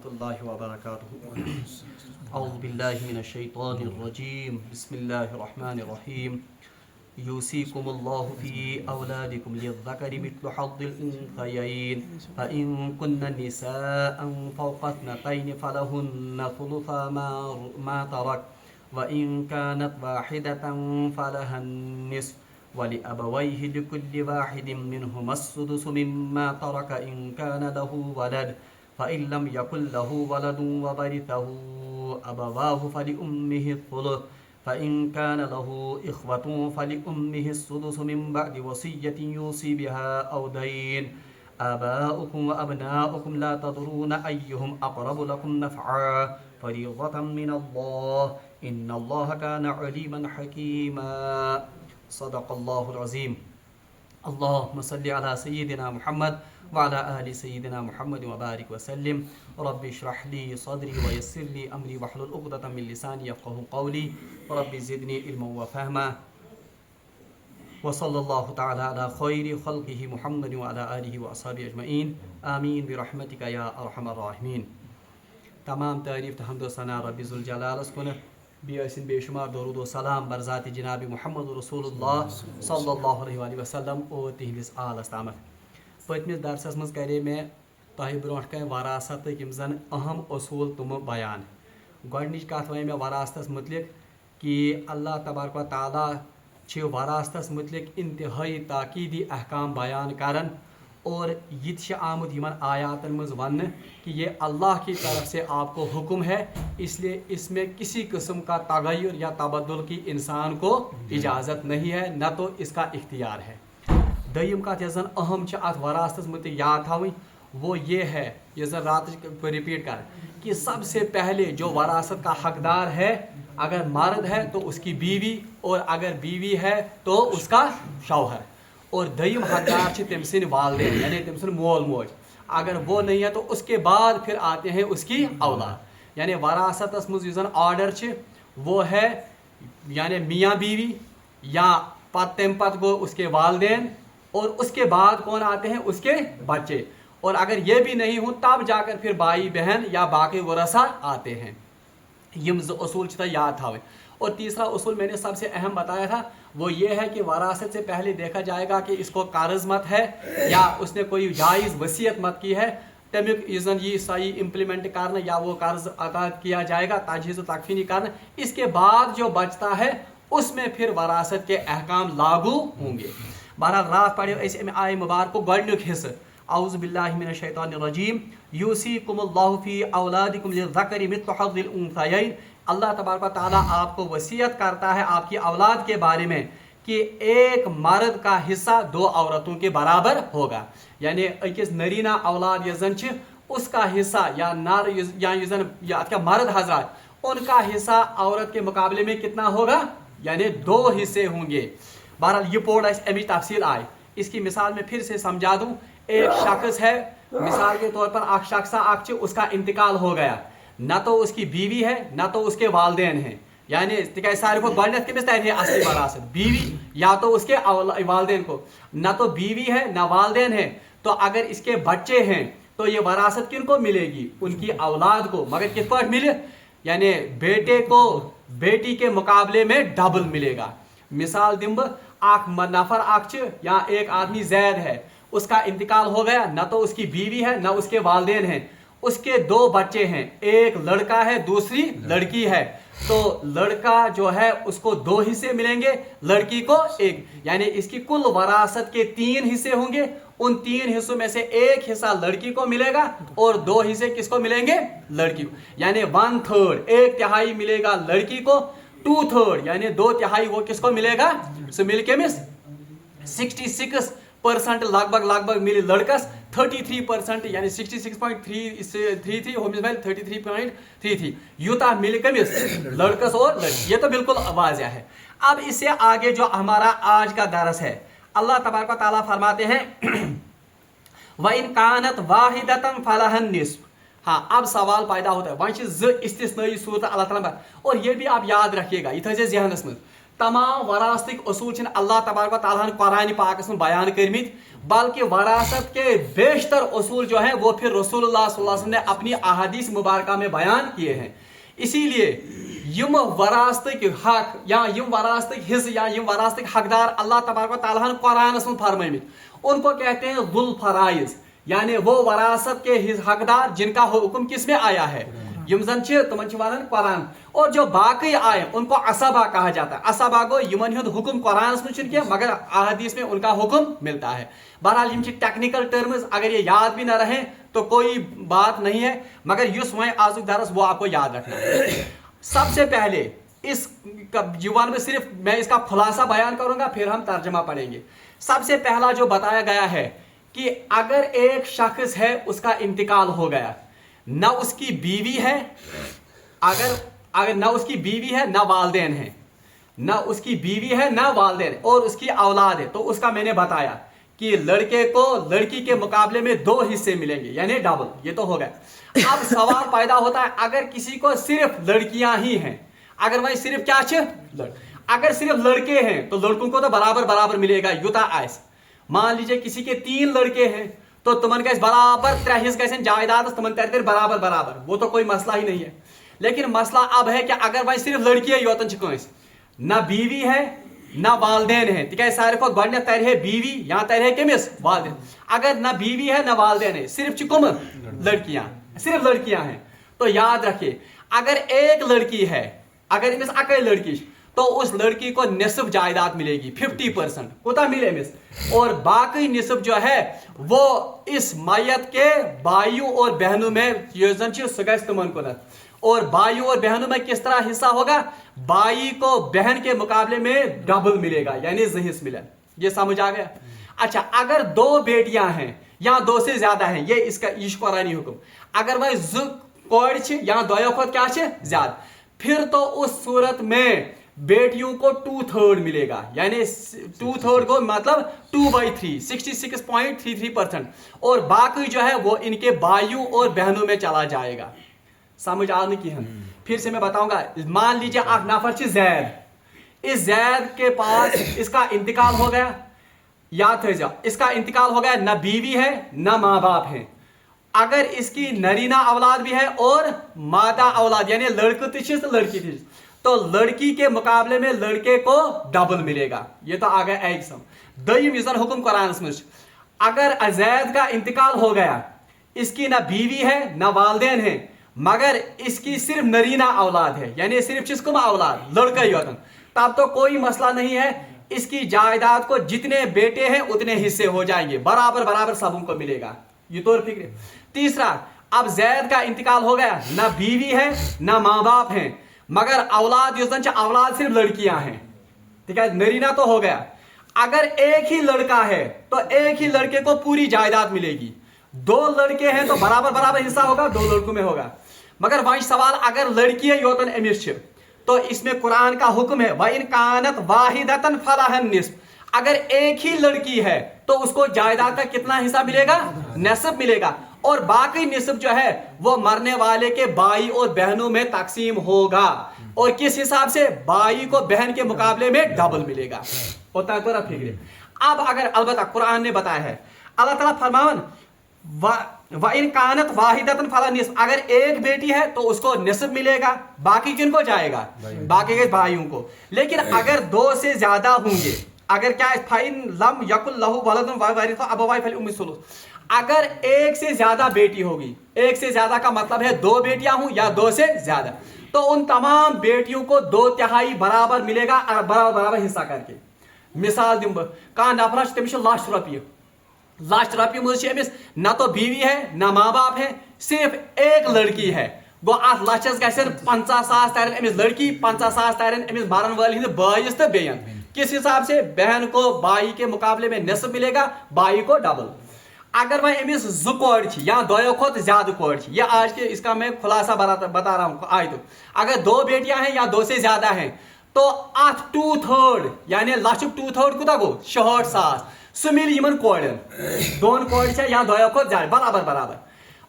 الله وبركاته. أعوذ بالله من الشيطان الرجيم. بسم الله الرحمن الرحيم. يوصيكم الله في أولادكم للذكر مثل حظ الأنثيين فإن كن نساء فوق اثنتين فلهن ثلث ما ترك وإن كانت واحدة فلها النصف ولأبويه لكل واحد منهما السدس مما ترك إن كان له ولد فإن لم يكن له ولد وورثه أبواه فلأمه الثلث فإن كان له إخوة فلأمه السدس من بعد وصية يوصي بها أو دين آباؤكم وأبناؤكم لا تدرون أيهم أقرب لكم نفعا فريضة من الله إن الله كان عليما حكيما. صدق الله العظيم. اللهم صل على سيدنا محمد وعلى آل سيدنا محمد وبارك وسلم. رب اشرح لي صدري ويسر لي أمري واحلل عقدة من لساني يفقهوا قولي رب زدني علما وفهما. وصلى الله تعالى على خير خلقه محمد وعلى آله وأصحابه أجمعين آمين برحمتك يا أرحم الراحمين. تمام تعریف تو حمد و ثنا رب ذوالجلالس کن بیسن بے شمار درود و سلام بر ذات جناب محمد رسول اللہ صلی اللہ علیہ وسلم اور تہندس آلس تامت. پتمس درسس مز کرے میں تہ برونٹ کن وراثت یم زن اہم اصول تم بیان. گۄڈنِچ کتھ ونے میں وراثتس متعلق کہ اللہ تبارک و تعالیٰ چھ وراثتس متعلق انتہائی تاکیدی احکام بیان کرن اور یہ آمد یمن آیاتن مز ون کہ یہ اللہ کی طرف سے آپ کو حکم ہے، اس لیے اس میں کسی قسم کا تغیر یا تبدل کی انسان کو اجازت نہیں ہے، نہ تو اس کا اختیار ہے. دویم کت یس زن اہم ات وراثتس متعلق یاد تھاویں وہ یہ ہے، یہ زن رات رپیٹ کر کہ سب سے پہلے جو وراثت کا حقدار ہے اگر مرد ہے تو اس کی بیوی، اور اگر بیوی ہے تو اس کا شوہر، اور دیم حقدار تم سن والدین یعنی تم سن مول موج. اگر وہ نہیں ہے تو اس کے بعد پھر آتے ہیں اس کی اولاد. یعنی وراثتس مز یس زن آرڈر وہ ہے یعنی میاں بیوی یا تم پت گو اس کے والدین، اور اس کے بعد کون آتے ہیں اس کے بچے، اور اگر یہ بھی نہیں ہوں تب جا کر پھر بھائی بہن یا باقی ورثہ آتے ہیں. یم اصول یاد تھاویں. اور تیسرا اصول میں نے سب سے اہم بتایا تھا وہ یہ ہے کہ وراثت سے پہلے دیکھا جائے گا کہ اس کو قرض مت ہے یا اس نے کوئی جائز وصیت مت کی ہے، تمیک یہ صحیح امپلیمنٹ کرنا یا وہ قرض ادا کیا جائے گا تجہیز و تکفینی کرنا. اس کے بعد جو بچتا ہے اس میں پھر وراثت کے احکام لاگو ہوں گے. بہرحال رات پڑھو اس آئے مبارک کو گۄڈنیُک حصہ اعوذ باللہ من الشیطان الرجیم یوصیکم اللہ فی اولادکم للذکر مثل حظ الانثیین. اللہ تبارک و تعالیٰ آپ کو وصیت کرتا ہے آپ کی اولاد کے بارے میں کہ ایک مرد کا حصہ دو عورتوں کے برابر ہوگا. یعنی اکس نرینہ اولاد یس زن اس کا حصہ یا نر یا مرد حضرات ان کا حصہ عورت کے مقابلے میں کتنا ہوگا، یعنی دو حصے ہوں گے. بہرحال یہ پوڑ امی تفصیل آئے. اس کی مثال میں پھر سے سمجھا دوں. ایک شخص ہے مثال کے طور پر شخص اس کا انتقال ہو گیا، نہ تو اس کی بیوی ہے نہ تو اس کے والدین ہیں. یعنی سارے کو گۄڈنیتھ کمس ترِ اصلی وراثت بیوی یا تو اس کے والدین کو، نہ تو بیوی ہے نہ والدین ہے. تو اگر اس کے بچے ہیں تو یہ وراثت کن کو ملے گی، ان کی اولاد کو. مگر کس پاٹ ملے، یعنی بیٹے کو بیٹی کے مقابلے میں ڈبل ملے گا. مثال دم نفر یا ایک آدمی زید ہے، اس کا انتقال ہو گیا، نہ تو اس کی بیوی ہے نہ اس کے والدین ہیں، اس کے دو بچے ہیں، ایک لڑکا ہے دوسری لڑکی ہے. تو لڑکا جو ہے اس کو دو حصے ملیں گے، لڑکی کو ایک. یعنی اس کی کل وراثت کے 3 حصے ہوں گے. ان 3 حصوں میں سے ایک حصہ لڑکی کو ملے گا اور 2 حصے کس کو ملیں گے، لڑکی کو. یعنی 1/3 1 تہائی ملے گا لڑکی کو، 2/3 یعنی 2 تہائی وہ کس کو ملے گا، سو مل کے مس 66% لگ بھگ ملے لڑکس، 33% یعنی 66.33 یوتا مل کمس لڑکس اور لڑکی. یہ تو بالکل واضح ہے. اب اس سے آگے جو ہمارا آج کا درس ہے اللہ تبارک و تعالیٰ فرماتے ہیں وَإِن كَانَتْ وَاحِدَةً فَلَهَا النِّصْفُ. ہاں اب سوال پیدا ہوتا ہے وہاں استثنائی صورت اللہ تعالیٰ. اور یہ بھی آپ یاد رکھیے گا، یہ تھے ذہنس میں तमाम वरासत असूल अल्लाह तबारक व तआला ने कुरान पाक में बयान करमित, बल्कि वरासत के बेशतर असूल जो है वो फिर रसूलुल्लाह सल्लल्लाहु अलैहि वसल्लम ने अपनी अहादीस मुबारक में बयान किए हैं। इसीलिए यम वरासत हक या यम वरासत हिस्स या यम वरासत हकदार अल्लाह तबारक व तआला ने कुरान में फरमाइमित, उनको कहते हैं जुल फराइज, यानी वो वरासत के हकदार जिनका हुक्म किस में आया है, यम जन तमन वन कुरान। और जो बाकी आए उनको असबा कहा जाता है। असबा गो यमन हुंद हुक्म कुरान में मगर अहादीस में उनका हुक्म मिलता है। बहरहाल यम टेक्निकल टर्म्स, अगर ये याद भी ना रहे तो कोई बात नहीं है, मगर युस वह आजुक दरस वो आपको याद रखना है। सबसे पहले इस जीवन में सिर्फ मैं इसका खुलासा बयान करूंगा, फिर हम तर्जमा पढ़ेंगे। सबसे पहला जो बताया गया है कि अगर एक शख्स है उसका इंतकाल हो गया, न उसकी बीवी है, अगर न उसकी बीवी है न वालदेन है, न उसकी बीवी है न वालदेन और उसकी औलाद है, तो उसका मैंने बताया कि लड़के को लड़की के मुकाबले में 2 हिस्से मिलेंगे, यानी डबल। ये तो हो गया। अब सवाल पैदा होता है, अगर किसी को सिर्फ लड़कियां ही हैं, अगर वही सिर्फ क्या अगर सिर्फ लड़के हैं तो लड़कों को तो बराबर बराबर मिलेगा युता आयस। मान लीजिए किसी के 3 लड़के हैं तो तुमन गैस बराबर 3 हिस्से गैस जायदाद तुमन तरते बराबर बराबर, वो तो कोई मसला ही नहीं है। लेकिन मसला अब है कि अगर वही सिर्फ लड़की योतन न बीवी है न वालदेन है, तिक सारे को गड तरह बीवी या तरह कमिस वालदेन। अगर न बीवी है न वालदेन है, सिर्फ चुकुम सिर्फ लड़कियां हैं, तो याद रखिए अगर एक लड़की है, अगर इमिस अकई लड़की तो उस लड़की को निस्फ जायदाद मिलेगी 50%। कोता मिले मिस, और बाकी निस्फ जो है वो इस मैयत के भाइयों और बहनों में सुगन को। और भाइयों और बहनों में किस तरह हिस्सा होगा, भाई को बहन के मुकाबले में डबल मिलेगा, यानी हिस्स मिले। ये समझ आ गया। अच्छा, अगर 2 बेटियां हैं या 2 से ज्यादा हैं, ये इसका ईश्वरानी हुक्म, अगर वह कोड़ या 2 खुद क्या ज्यादा, फिर तो उस सूरत में बेटियों को 2/3 मिलेगा, यानी 2/3 को मतलब 2/3 66.33%, और बाकी जो है वो इनके भाइयों और बहनों में चला जाएगा। समझ आने की हम फिर से मैं बताऊंगा। मान लीजिए आप नफर जैद, इस जैद के पास इसका इंतकाल हो गया, याद थे जाओ, इसका इंतकाल हो गया, न बीवी है न माँ बाप है। अगर इसकी नरीना औलाद भी है और मादा औलाद, यानी लड़की तिशिस लड़की तिशिस, तो लड़की के मुकाबले में लड़के को डबल मिलेगा। ये तो आ गया एक सम। दयम इजर हुक्म कुरान में, अगर अजैद का इंतकाल हो गया, इसकी ना बीवी है ना वालदेन है, मगर इसकी सिर्फ नरीना औलाद है, यानी सिर्फ जिसको औलाद लड़का ही होता, तब तो कोई मसला नहीं है। इसकी जायदाद को जितने बेटे हैं उतने हिस्से हो जाएंगे, बराबर बराबर सबों को मिलेगा। ये तो फिक्र। तीसरा, अब जैद का इंतकाल हो गया, ना बीवी है ना माँ बाप है, मगर औलाद औलाद सिर्फ लड़कियां हैं, ठीक है, नरीना तो हो गया। अगर एक ही लड़का है तो एक ही लड़के को पूरी जायदाद मिलेगी, 2 लड़के हैं तो बराबर बराबर हिस्सा होगा, 2 लड़कों में होगा। मगर वही सवाल, अगर लड़कियां योतन अमिश तो इसमें कुरान का हुक्म है व इन कानत वाहिदतन फलाहन निस्फ, अगर एक ही लड़की है तो उसको जायदाद का कितना हिस्सा मिलेगा, निस्फ मिलेगा, और बाकी निस्फ जो है वो मरने वाले के भाई और बहनों में तकसीम होगा। और किस हिसाब से, भाई को बहन के मुकाबले में डबल मिलेगा। होता है तो फिक्र। अब अगर अलबत्ता कुरान ने बताया है, अल्लाह ताला फरमान व इन कानत वाहिदतन फला निस्फ, अगर एक बेटी है तो उसको निस्फ मिलेगा, बाकी किनको जाएगा, बाकी के भाइयों को। लेकिन अगर 2 से ज्यादा होंगे, अगर क्या फाइन लम यकुल लहु वलदुन व वरिथ अबवाय फल उम्मी सुलुस, अगर एक से ज्यादा बेटी होगी, एक से ज्यादा का मतलब है 2 बेटियां हों या 2 से ज्यादा, तो उन तमाम बेटियों को 2/3 बराबर मिलेगा, बराबर बराबर हिस्सा करके। मिसाल दिम कह नफर तमिस लास्ट रॉपी मुझे न तो बीवी है न माँ बाप है, सिर्फ एक लड़की है, गो अत लचस ग 50,000 तरन अमिस लड़की, 50,000 तरन अमिस मरन वाली बाइस तो बेन। किस हिसाब से, बहन को भाई के मुकाबले में निस्फ मिलेगा, भाई को डबल। अगर वह अमिस 2 कोड़ या 2 खुद ज्यादा कोड़, ये आज के इसका मैं खुलासा बता रहा हूँ आज तो, अगर 2 बेटियां हैं या 2 से ज्यादा हैं तो अत 2/3 यानी लचुक 2/3 कुता गो 66,000 सह मिल यमन कोड़न, 2 कोड़ या 2 खुद ज्यादा बराबर बराबर।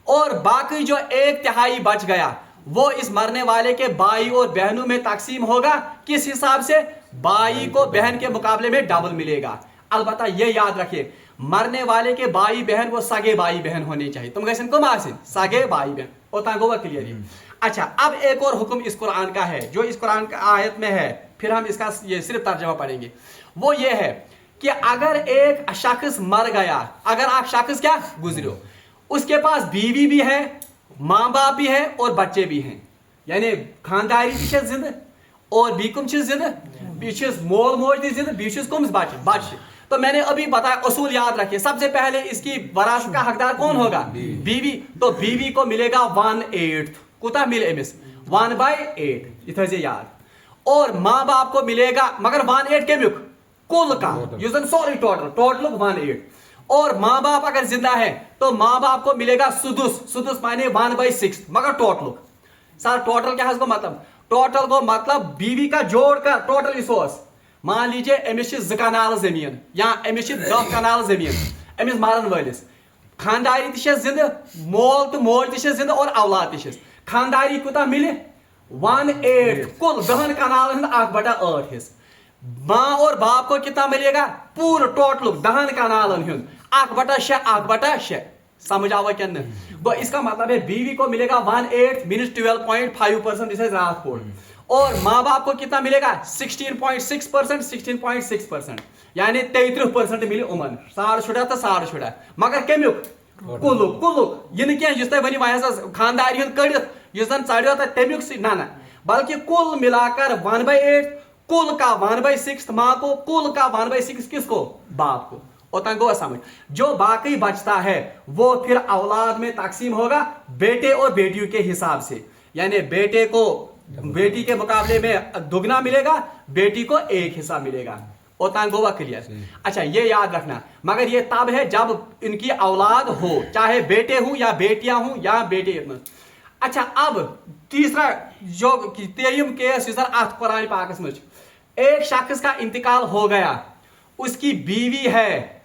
और बाकी जो 1/3 बच गया वो इस मरने वाले के भाई और बहनों में तकसीम होगा किस हिसाब से? भाई को बहन के मुकाबले में डबल मिलेगा। अलबत्ता ये याद रखिए, मरने वाले के भाई बहन वो सगे भाई बहन होने चाहिए। तुम कैसे को मासिन सगे भाई बहन होता गोवा क्लियर। अच्छा, अब एक और हुक्म इस कुरान का है जो इस कुरान का आयत में है, फिर हम इसका ये सिर्फ तर्जमा पढ़ेंगे। वो ये है कि अगर एक शख्स मर गया, अगर आप शख्स क्या गुजरो, उसके पास बीवी भी है, माँ बाप भी है और बच्चे भी हैं, यानी खानदारी जिंद और बीकुम जिंद बीच मोल मोज जिंद बीच कुम्स बच्चे। तो मैंने अभी बताया असूल याद रखिए। सबसे पहले इसकी वरासत का हकदार कौन होगा? बीवी। तो बीवी को मिलेगा 1/8 कुता मिले अमिस 1/8 इथे से याद। और माँ बाप को मिलेगा मगर 1/8 केमुक कुल का यूजन सॉरी टोटल 1/8। और माँ बाप अगर जिंदा है तो माँ बाप को मिलेगा सुदुस माने 1/6 मगर टोटल सर टोटल क्या है इसको मतलब? टोटल को मतलब बीवी का जोड़ कर टोटल रिसोर्स। मान लीजिए अमिस 2 कनाल जमीन या अमिस 10 कनाल जमीन, अमिस मारन वलिस खानदारी जिंद, मोल तो मोज जिंद और औलाद तिश। खानदारी कुता मिले 1/8 कुल 10 कनाल 1/8 हिस्स। माँ और बाप को कितना मिलेगा? पूरा टोटल 10 कनाल 1/6 समझ आवा क्या? वो इसका मतलब है बीवी को मिलेगा 1/8 मीन्स 12.5% इसे रात कोड। और माँ बाप को कितना मिलेगा? 16.6% यानी 33% मिले उमन 6.5 तो 6.5 मगर कमुक कुलुक यह क्या जिस वन वह खानदारी कड़ित चढ़ो तो तमुक ना बल्कि कुल मिलाकर 1/8 कुल का 1/6 माँ को, कुल का 1/6 किसको? बाप को। और गो समझ जो बाकी बचता है वो फिर औलाद में तकसीम होगा बेटे और बेटियों के हिसाब से, यानी बेटे को बेटी के मुकाबले में दुगना मिलेगा, बेटी को 1 हिस्सा मिलेगा। और गोवा क्लियर। अच्छा, ये याद रखना मगर ये तब है जब इनकी औलाद हो, चाहे बेटे हूं या बेटियां हूं या बेटे। अच्छा, अब तीसरा जो तेयम केस अत कुरान पाकस में एक शख्स का इंतकाल हो गया, उसकी बीवी है,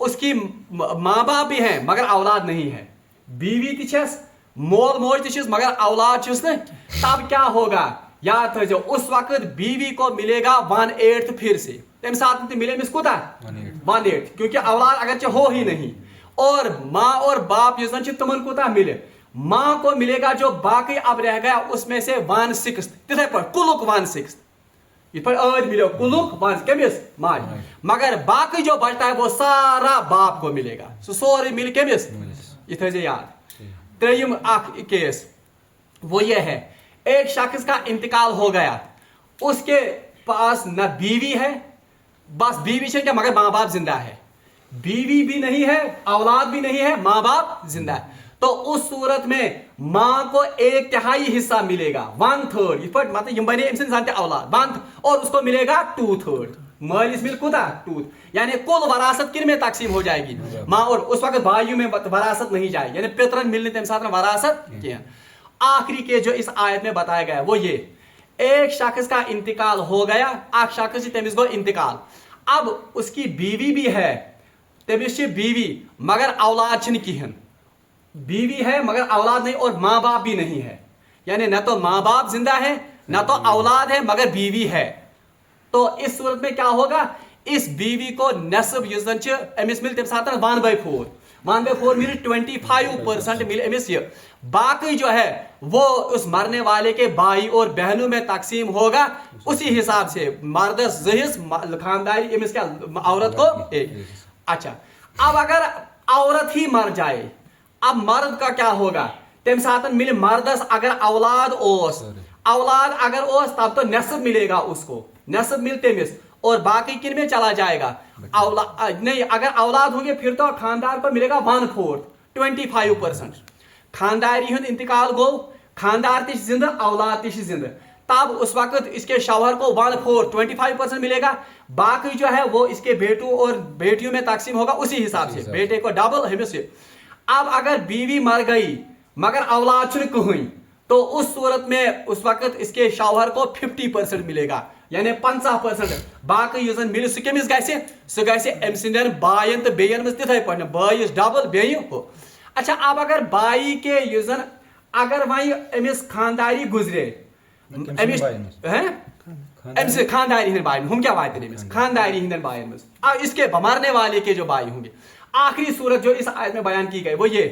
उसकी माँ बाप भी हैं मगर औलाद नहीं है, बीवी तिछस मोल मोज तिछस मगर औलाद छिस न, तब क्या होगा? याद थो उस वक्त बीवी को मिलेगा 1/8 फिर से तम साथ मिले मिस कुता 1/8 क्योंकि औलाद अगरचे हो ही नहीं। और माँ और बाप तुमन कुता मिले, माँ को मिलेगा जो बाकी अब रह गया उसमें से 1/6 तिथे पर कुलुक 1/6 मिले कुलुक 1 केमिस माज, मगर बाकी जो बचता है वो सारा बाप को मिलेगा, सोरे मिल केमिस इथे से याद। त्रेयम केस वो ये है एक शख्स का इंतकाल हो गया, उसके पास न बीवी है, बस बीवी से क्या मगर माँ बाप जिंदा है, बीवी भी नहीं है औलाद भी नहीं है, माँ बाप जिंदा है। तो उस सूरत में माँ को 1/3 हिस्सा मिलेगा 1/3 मतलब ये बने इंसान औलाद 1 और उसको मिलेगा 2/3 मालिस मिल कुदा 2 यानी कुल वरासत किन में तकसीम हो जाएगी? माँ और उस वक्त भाइयों में वरासत नहीं जाएगी, यानी पितरन मिलने तम साथ वरासत किया। आखिरी के जो इस आयत में बताया गया वो ये एक शख्स का इंतकाल हो गया, एक शख्स तमिस गो इंतकाल, अब उसकी बीवी भी है, तमिस बीवी मगर औलाद छिन किहन, बीवी है मगर औलाद नहीं और माँ बाप भी नहीं है, यानी न तो माँ बाप जिंदा है न तो औलाद है मगर बीवी है। तो इस सूरत में क्या होगा? इस बीवी को नस्ब अमिस मिल 1/4 मिले 25% मिले अमिस ये, बाकी जो है वो उस मरने वाले के भाई और बहनों में तकसीम होगा उसी हिसाब से, मर्दस जहिस खानदारी अमिस क्या औरत को 1। अच्छा, अब अगर औरत ही मर जाए, अब मर्द का क्या होगा? तम साथ मिले मर्दस अगर औलाद अगर ओस तब तो नस्ब मिलेगा उसको, नस्ब मिलते मिस, और बाकी किन में चला जाएगा? औलाद नहीं, अगर औलाद होंगे फिर तो खानदार को मिलेगा 1/4 25%। खानदारी हुंद इंतकाल गो, खानदार तिश जिंद औलाद तिश जिंद, तब उस वक्त इसके शौहर को 1/4 25% मिलेगा, बाकी जो है वो इसके बेटों और बेटियों में तकसीम होगा उसी हिसाब से, बेटे को डबल हमें से। अब अगर बीवी मर गई मगर औलाद छुन कहीं, तो उस सूरत में उस वक्त इसके शौहर को 50% मिलेगा, यानी 50%। बाकी यूजन मिल सकेमिस गैसे अम सिंदन बायन तो बेयन में तिथे पड़ने बाईस डबल बेय हो। अच्छा, अब अगर बाई के यूजन अगर वही अमिस खानदारी गुजरे अमिस अमिस खानदारी हिंद भाई हम क्या वायते अमिस खानदारी हिंद भाई में इसके मरने वाले के जो भाई होंगे। आखिरी सूरत जो इस आयत में बयान की गई वो ये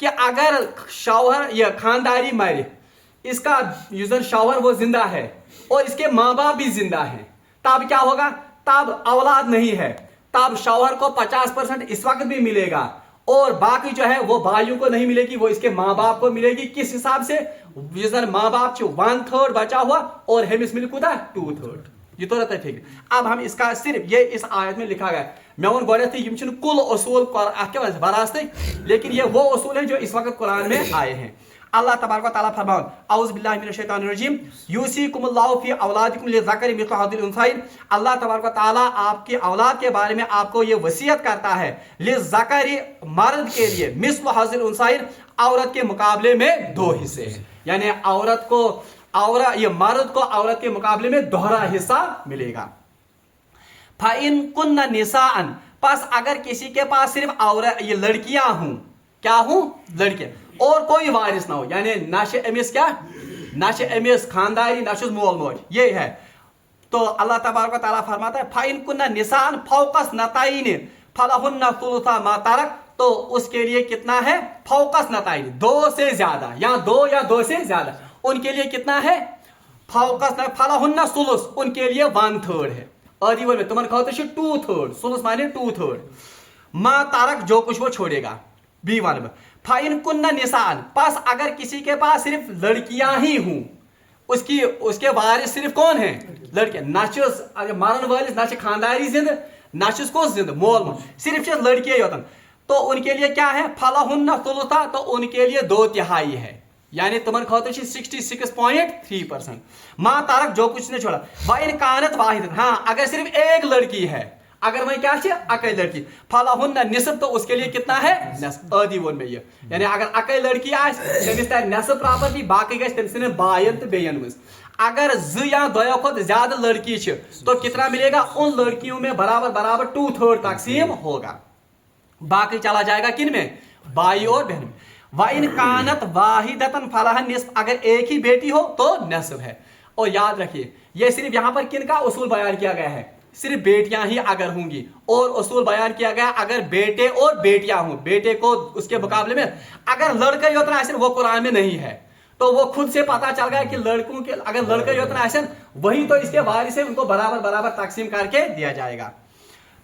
कि अगर शौहर या खानदारी मरे, इसका यूजर शौहर वो जिंदा है और इसके माँ बाप भी जिंदा हैं, तब क्या होगा? तब औलाद नहीं है, तब शौहर को 50% इस वक्त भी मिलेगा और बाकी जो है वो भाइयों को नहीं मिलेगी, वो इसके माँ बाप को मिलेगी। किस हिसाब से? यूजर माँ बाप 1/3 बचा हुआ और हेमिस मिल कुदा 2/3। ये तो रहता है ठीक। अब हम इसका सिर्फ ये इस आयत में लिखा गया, मैं उन गोड़े थे यम कुल उसूल बरास्ते, लेकिन ये वो उसूल हैं जो इस वक्त कुरान में आए हैं। अल्लाह तबारक व तआला फरमान औज़ु बिल्लाहि मिनश शैतानिर रजीम यूसिकुमुल्लाहु फी औलादिकुम लिज़करि मिस्लु हज़्ज़िल उन्सयैन। अल्लाह तबारक व तआला आपकी औलाद के बारे में आपको ये वसीयत करता है लिज़करि मर्द के लिए मिस्लु हज़्ज़िल उन्सयैन औरत के मुकाबले में 2 हिस्से, यानी ये मर्द को औरत के मुकाबले में दोहरा हिस्सा मिलेगा। फ़इन कुन्ना निसाअन, बस अगर किसी के पास सिर्फ औरत ये लड़कियां हूं, क्या हूं? लड़कियां, और कोई वारिस ना हो, यानी नाशे अमिस क्या? नाशे अमिस खानदारी, नाशे मोल मोज, ये है। तो अल्लाह तबारक व तआला फरमाता है फ़इन कुन्ना निसाअन फ़ौक़स नताइन फलहुन्ना सुलुसा मा तरक, तो उसके लिए कितना है? फ़ौक़स नताइन, 2 से ज्यादा, या 2 या 2 से ज्यादा, उनके लिए कितना है? फ़ौक़स फलहुन्ना सुलुस, उनके लिए 1/3 है। आदि में तुमन खाते 2/3, सुलुस माने 2/3। मा तारक, जो कुछ वो छोड़ेगा। B1 में फ़इन कुन्ना निसान, बस अगर किसी के पास सिर्फ लड़कियां ही हूं, उसके वारिस सिर्फ कौन है? लड़कियां। नाशिस मारन वालिस नाशि खानदारी जिंद, नाशिस को जिंद मोल, सिर्फ लड़कियां ही होतन, तो उनके लिए क्या है? फलहुन्ना सुलुसा, तो उनके लिए 2/3 है, यानी तुमन खाते 66.3%। माँ तारक, जो कुछ ने छोड़ा। वइन कानत वाहिद, हाँ अगर सिर्फ एक लड़की है, अगर वही क्या अकेली लड़की, फलहुन्ना निस्फ, तो उसके लिए कितना है? नस्फ। आदि वन में ये, यानी अगर अकेली लड़की आस नस्फ प्रॉपर्टी, बाकी गए बायन तो बेयन। अगर 2 या 2 खुद ज्यादा लड़की तो कितना मिलेगा? उन लड़कियों में बराबर 2/3 तकसीम होगा, बाकी चला जाएगा किन में? भाई और बहन में। वाइन कानत वाहिदतन फलहन निस्फ, अगर एक ही बेटी हो तो नस्फ है। और याद रखिए ये सिर्फ यहाँ पर किन का उसूल बयान किया गया है? सिर्फ बेटियां ही अगर होंगी, और उसूल बयान किया गया अगर बेटे और बेटियां हों, बेटे को उसके मुकाबले में अगर लड़का ही उतना ऐसा वो कुरान में नहीं है, तो वो खुद से पता चल गया कि लड़कों के अगर लड़का ही उतना ऐसा वही तो इसके वारिस है, उनको बराबर तकसीम करके दिया जाएगा।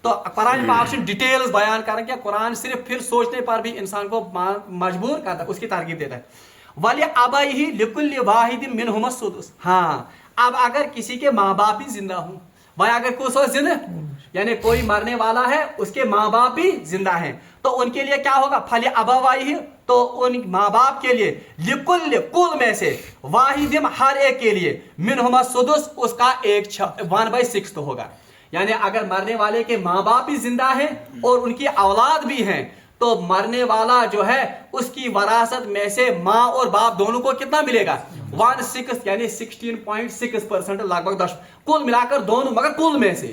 तो कुरान पाक से डिटेल्स बयान करेंगे, कुरान सिर्फ फिर सोचने पर भी इंसान को मजबूर करता है, उसकी तरगीब देता है। वाली अबाई लिकुल्लि वाहिदिन मिनहुम सुदुस, हाँ अब अगर किसी के माँ बाप ही जिंदा हूं, वह अगर कुछ जिंदा यानी कोई मरने वाला है उसके माँ बाप भी जिंदा हैं, तो उनके लिए क्या होगा? फली अबावाई, तो उन माँ बाप के लिए लिकुल्ल कुल में से वाहिदिम हर एक के लिए मिनहुम सुदुस, उसका 1/6 तो होगा। यानी अगर मरने वाले के माँ बाप भी जिंदा हैं और उनकी औलाद भी हैं, तो मरने वाला जो है उसकी वरासत में से माँ और बाप दोनों को कितना मिलेगा? 1/6 यानी 16.6%, लगभग 10 कुल मिलाकर दोनों, मगर कुल में से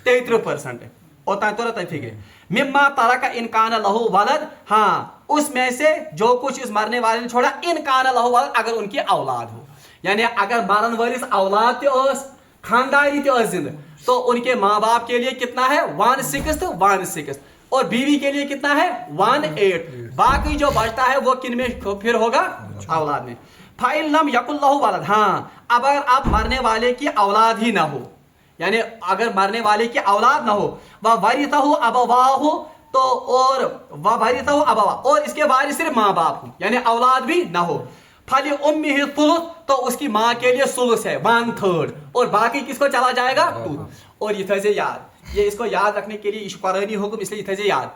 33% होता है। तो रहता है ठीक है। मिम्मा तरका इनकान लहू वलद, हाँ उसमें से जो कुछ इस मरने वाले ने छोड़ा, इनकान लहू वलद, अगर उनकी औलाद हो, यानी अगर मरन वालिस औलाद खानदारी जिंद, तो उनके माँ बाप के लिए कितना है? 1/6 और बीवी के लिए कितना है? 1/8। बाकी जो बचता है वो किन में फिर होगा? औलाद में। फाइल लम यकुल्लहु वलद, हाँ अब अगर आप मरने वाले की औलाद ही ना हो, यानी अगर मरने वाले की औलाद ना हो, वह वरिथहु अबवाहु, तो और वह वरिथहु अबवा, और इसके वारिस सिर्फ माँ बाप हो, यानी औलाद भी ना हो। फली उम्मिही सुलुस, तो उसकी माँ के लिए सुलुस है 1/3, और बाकी किसको चला जाएगा? 2। और इधर से याद, ये इसको याद रखने के लिए कुरानी हुक्म, इसलिए इधर से याद,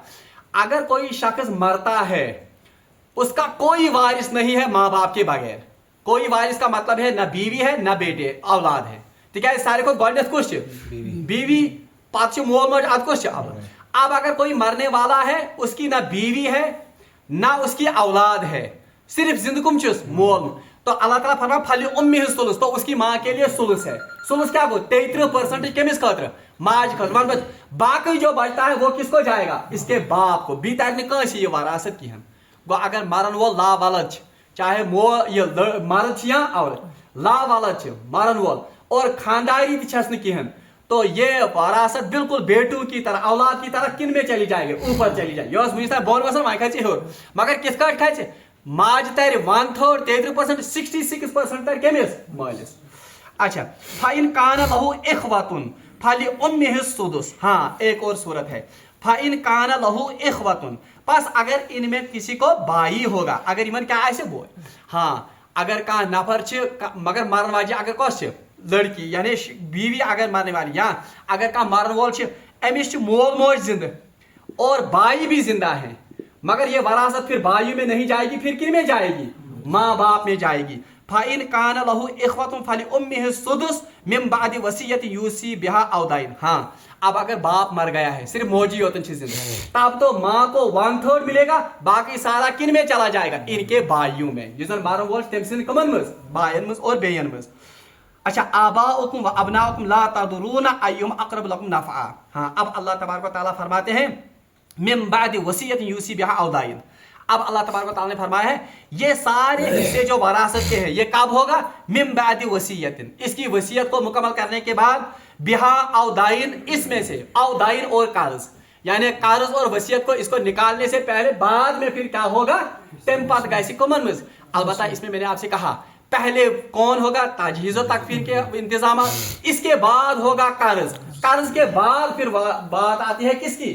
अगर कोई शख्स मरता है उसका कोई वारिस नहीं है माँ बाप के बगैर, कोई वारिस का मतलब है ना बीवी है ना बेटे औलाद है, ठीक है? सारे को गोल्डन कुछ बीवी पाँच मोल मोज अद कुछ। अब अगर कोई मरने वाला है उसकी ना बीवी है ना उसकी औलाद है, सिर्फ जिंदकुम चुस मोल, तो अल्लाह ताला फरमा फली उम्मी सुलुस, तो उसकी माँ के लिए सुलुस है। सुलुस क्या हो? 33% केमिस खातर माज खातर, बाकी जो बचता है वो किसको जाएगा? इसके बाप को। बी तक ने ये वरासत की हम गो, अगर मरन वो ला वलद, चाहे मर्द या औरत लावालद मरन वोल और खानदारी कहें, तो ये वरासत बिल्कुल बेटू की तरह औलाद की तरह किन में चली जाएगी, ऊपर चली जाएगी। यह वह बोन वसन वह खचे हर, मगर किस खचे माज तर 1/3 33% 66% तर कमिस मालिस। अच्छा, फाइन कान लहू इखवतुन फली उम्मिहि सुदुस। हाँ, एक और सूरत है, फाइन कान लहू इखवतुन, बस अगर इनमें किसी को भाई होगा, अगर इमन क्या ऐसे बोल। हाँ, अगर का नफर मगर मरन वाजी अगर कस लड़की यानी बीवी अगर मरने वाली, या अगर का मरन वोल अमिस मोल मोज जिंद और भाई भी जिंदा है, मगर ये वरासत फिर भाइयों में नहीं जाएगी, फिर किन में जाएगी, माँ बाप में जाएगी। फाइन कान लहू इखवतुन फली उम्मिहि सुदुस मिन बादि वसीयत यूसी बिहा औ दाइन। हाँ, अब अगर बाप मर गया है, सिर्फ मौजी होतन जिंदा, तब तो माँ को 1/3 मिलेगा, बाकी सारा किन में चला जाएगा, इनके भाइयों में। जिस मरन वोल तम सिंद कमन मज भाइन मज और बेयन मज। अच्छा, आबाउकुम व अबनाउकुम ला तदरूना अय्युम अक़रब लकुम नफ़आ। हाँ, अब अल्लाह तबारक व तआला फरमाते हैं मिन बादि वसीयत यूसी बिहा औ दाइन। अब अल्लाह तबारक व तआला ने फरमाया है ये सारे हिस्से जो वरासत के हैं ये कब होगा, मिन बादि वसीयतिन, इसकी वसीयत को मुकम्मल करने के बाद, बिहा औ दाइन, इसमें से औ दाइन और कर्ज, यानी कर्ज और वसीयत को इसको निकालने से पहले बाद में फिर क्या होगा, टेम्पत गैसी कमन मज। अलबत्ता इसमें मैंने आपसे कहा पहले कौन होगा, ताजीज़ व तकफीर के इंतजाम, इसके बाद होगा कर्ज, कर्ज के बाद फिर बात आती है किसकी।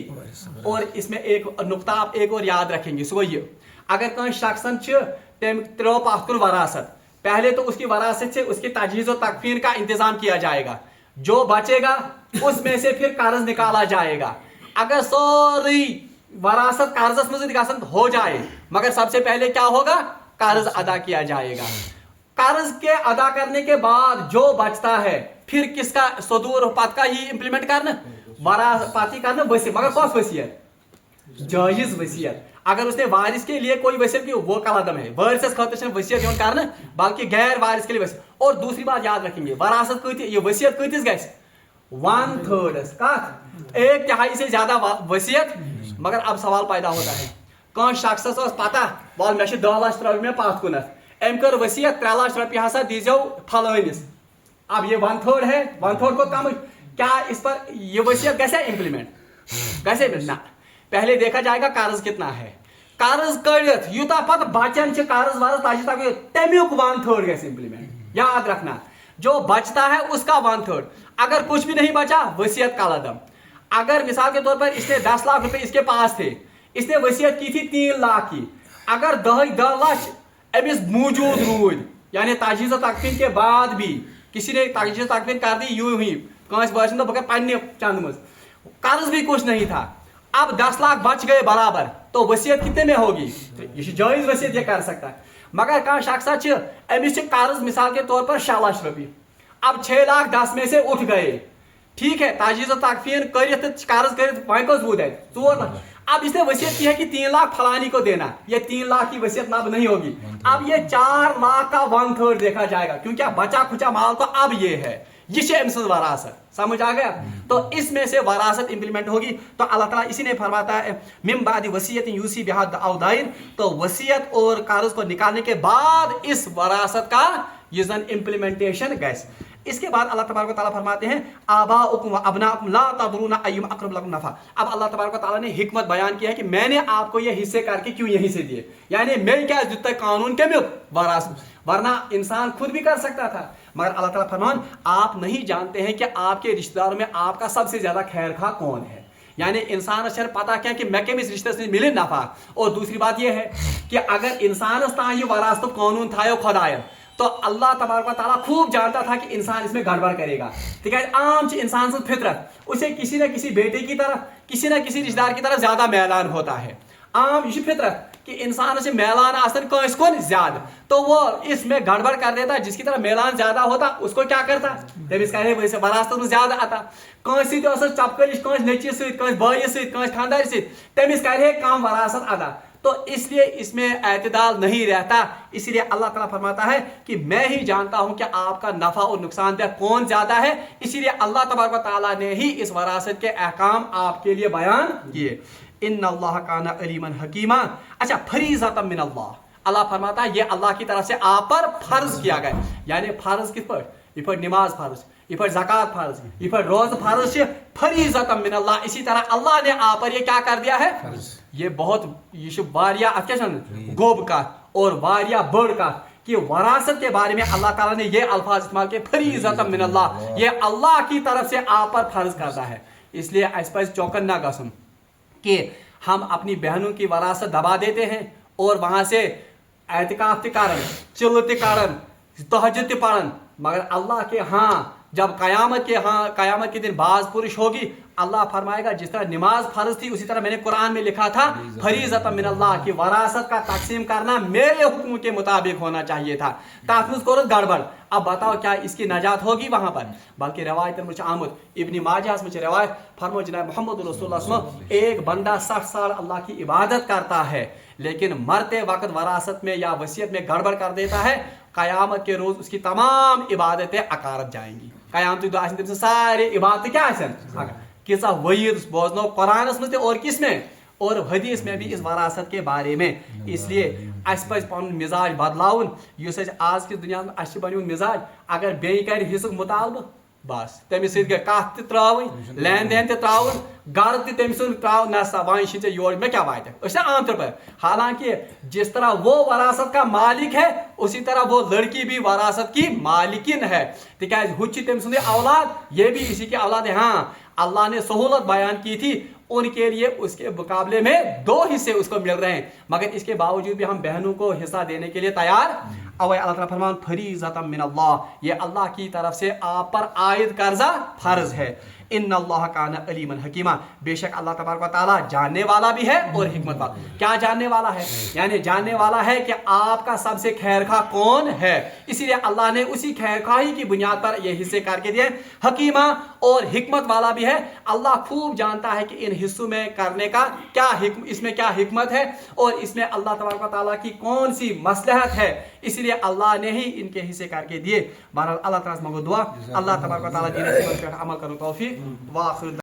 और इसमें एक नुक्ता आप एक और याद रखेंगे, सो ये अगर कोई शख्सन त्रो पाखुर वरासत, पहले तो उसकी वरासत से उसकी ताजीज़ व तकफीर का इंतजाम किया जाएगा, जो बचेगा उसमें से फिर कर्ज निकाला जाएगा। अगर सारी वरासत कर्ज में हो जाए, मगर सबसे पहले क्या होगा, कर्ज अदा किया जाएगा। कर्ज के अदा करने के बाद जो बचता है फिर किसका सदूर पद का ही इंप्लीमेंट करना, वरासती करना वसीयत, मगर कौन वसीयत, जायज वसीयत। अगर उसने वारिस के लिए कोई वसीयत की, वो कलदम है, वारिस खातिर वसीयत योन करना, बल्कि गैर वारिस के लिए वसीयत। और दूसरी बात याद रखेंगे, वरासत ये वसीयत कतिस गैस 1/3 का 1/3 से ज्यादा वसीयत। मगर अब सवाल पैदा होता है, कौन शख्स पता वाल मे 10 लाख त्रो मे पात कुन, अम कर वसीयत 3 लाख रुपये हसा दीजो फलानिस। अब ये 1/3 है, 1/3 को कम, क्या इस पर ये वसीयत कैसे इंप्लीमेंट, कैसे ना, पहले देखा जाएगा कर्ज कितना है, कर्ज कड़ित यूता पत बचन कर्ज वर्ज ताजी तमिक 1/3 गैस इंप्लीमेंट। याद रखना, जो बचता है उसका 1/3, अगर कुछ भी नहीं बचा वसीयत का लदम। अगर मिसाल के तौर पर इसने 10 लाख रुपए इसके पास थे, इसने वसीयत की थी 3 लाख की, अगर 10 लाख अमिस मौजूद रूद, यानी ताजीज़ तकफीर के बाद भी किसी ने ताजीज़ तकफीर कर दी यूं ही, कौन बाशन तो बगैर पन्ने चंद मज, कर्ज भी कुछ नहीं था, अब 10 लाख बच गए बराबर, तो वसीयत कितने में होगी, ये जायज वसीयत ये कर सकता है। मगर कहा शख्स अमिस कर्ज मिसाल के तौर पर 6 लाख रुपये, अब 6 लाख 10 में से उठ गए, ठीक है, ताजीज़ तकफीर कर कर्ज कर वह कस बूद है 4 लाख। अब इसने वसीयत की है कि 3 लाख फलानी को देना, ये 3 लाख की वसीयत अब नहीं होगी, अब ये 4 लाख का 1/3 देखा जाएगा, क्योंकि बचा खुचा माल तो अब ये है, ये वरासत। समझ आ गया, तो इसमें से वरासत इंप्लीमेंट होगी। तो अल्लाह ताला इसी ने फरमाता है मिन बादि वसीयत यूसी बिहा औ दाइन, तो वसीयत और कर्ज को निकालने के बाद इस वरासत का ये इंप्लीमेंटेशन गैस। इसके बाद अल्लाह तबारक व तआला फरमाते हैं आबाउकुम व अबनाउकुम ला तदरूना अय्युम अक़रब लकुम नफ़ा। अब अल्लाह तबारक व तआला ने हिकमत बयान किया है कि मैंने आपको ये हिस्से करके क्यों यहीं से दिए, यानी मैं क्या जितना कानून के वरासत, वरना इंसान खुद भी कर सकता था। मगर अल्लाह ताला फरमान आप नहीं जानते हैं कि आपके रिश्तेदारों में आपका सबसे ज्यादा खैर खा कौन है, यानी इंसान अशर पता क्या कि मैं के रिश्ते से मिले नफा। और दूसरी बात यह है कि अगर इंसान ये वरासत कानून था खुदाया, तो अल्लाह तबारक व तआला खूब जानता था कि इंसान इसमें गड़बड़ करेगा, ठीक है। आम इंसान से फितरत उसे किसी न किसी बेटे की तरफ, किसी न किसी रिश्तेदार की तरफ ज्यादा मैलान होता है। आम ये फितरत कि इंसान से मैलान आसन कौन ज्यादा, तो वो इसमें गड़बड़ कर देता, जिसकी तरफ मैलान ज्यादा होता उसको क्या करता, जब इसका वैसे वरासत में ज्यादा आता, चपकलिश नची भाई खानदारी तमिस करे कम वरासत अदा, तो इसलिए इसमें एतदाल नहीं रहता। इसलिए अल्लाह ताला फरमाता है कि मैं ही जानता हूं कि आपका नफा और नुकसान दह कौन ज्यादा है, इसीलिए अल्लाह तबारक व तआला ने ही इस वरासत के अहकाम आपके लिए बयान किए। इन्नल्लाह काना अलीमन हकीमा। अच्छा, फरीज़तम मिनल्लाह, अल्लाह फरमाता है ये अल्लाह की तरफ से आप पर फर्ज किया गया। यानी फर्ज किस पर, ये नमाज फर्ज, ये ज़कात फर्ज, ये रोज फर्ज फरीज़तम मिन अल्लाह। इसी तरह अल्लाह ने आप पर ये क्या कर दिया है, ये बहुत ये वारिया गोब का और वारिया बड़ का कि वरासत के बारे में अल्लाह ताला ने ये अल्फाज इस्तेमाल किए, फरीज़तम मिन अल्लाह, ये अल्लाह की तरफ से आप पर फर्ज करता है। इसलिए इस पर चौकन ना गसम कि हम अपनी बहनों की वरासत दबा देते हैं और वहां से एहतिकाफ ते करन, चिल ते करन, तहज्जुद ते पढ़न, मगर अल्लाह के हाँ जब कयामत के दिन बाज पुरुष होगी, अल्लाह फरमाएगा जिस तरह नमाज फर्ज थी उसी तरह मैंने कुरान में लिखा था फरीज़तम मिन अल्लाह की वरासत का तकसीम करना मेरे हुक्म के मुताबिक होना चाहिए था। ताफुज करो गड़बड़, अब बताओ क्या इसकी नजात होगी वहां पर? बल्कि रवायत मुझे आमद इब्न माजा मुझे रवायत फरमो जनाब मोहम्मद रसूलुल्लाह एक बंदा 60 साल अल्लाह की इबादत करता है लेकिन मरते वक्त वरासत में या वसीयत में गड़बड़ कर देता है, कयामत के रोज उसकी तमाम इबादतें अकारत जाएंगी। कयामत दो सारी इबादतें क्या किसा वहीद बोजनो कुरान में और किस में और हदीस में भी इस वरासत के बारे में। इसलिए अस पज पन मिजाज बदलाउन, युस आज की दुनिया में अस बनो मिजाज अगर बे कर हिस्सुक मुतालबह बस तमिस सत कत त्रावन, लेन देन त्रावन, गर तम त्राव न सा वन शी योर में क्या वात आम तौर पर। हालांकि जिस तरह वो वरासत का मालिक है उसी तरह वो लड़की भी वरासत की मालिकिन है, तिकाज हुच तम सुंदे औलाद, ये भी इसी की औलाद है। हाँ अल्लाह ने सहूलत बयान की थी उनके लिए, उसके मुकाबले में 2 हिस्से उसको मिल रहे हैं, मगर इसके बावजूद भी हम बहनों को हिस्सा देने के लिए तैयार। अवै अल्लाह ताला फरमान फरीज़तम मिन अल्लाह, ये अल्लाह की तरफ से आप पर आयद कर्जा फर्ज है। इन्नल्लाह काना अलीमन हकीमा, बेशक अल्लाह तबारक व तआला जानने वाला भी है और हिकमत वाला। क्या जानने वाला है? यानी जानने वाला है कि आपका सबसे खैरखा कौन है, इसीलिए अल्लाह ने उसी खैरखाही की बुनियाद पर ये हिस्से करके दिए। हकीमा और हिकमत वाला भी है, अल्लाह खूब जानता है कि इन हिस्सों में करने का क्या इसमें क्या हिकमत है और इसमें अल्लाह तबारक व तआला की कौन सी मसलहत है, इसलिए अल्लाह ने ही इनके हिस्से करके दिए। बहरहाल अल्लाह ताला से मांगो दुआ, अल्लाह तबारक व तआला दीन इस्लाम पर अमल करने की तौफीक।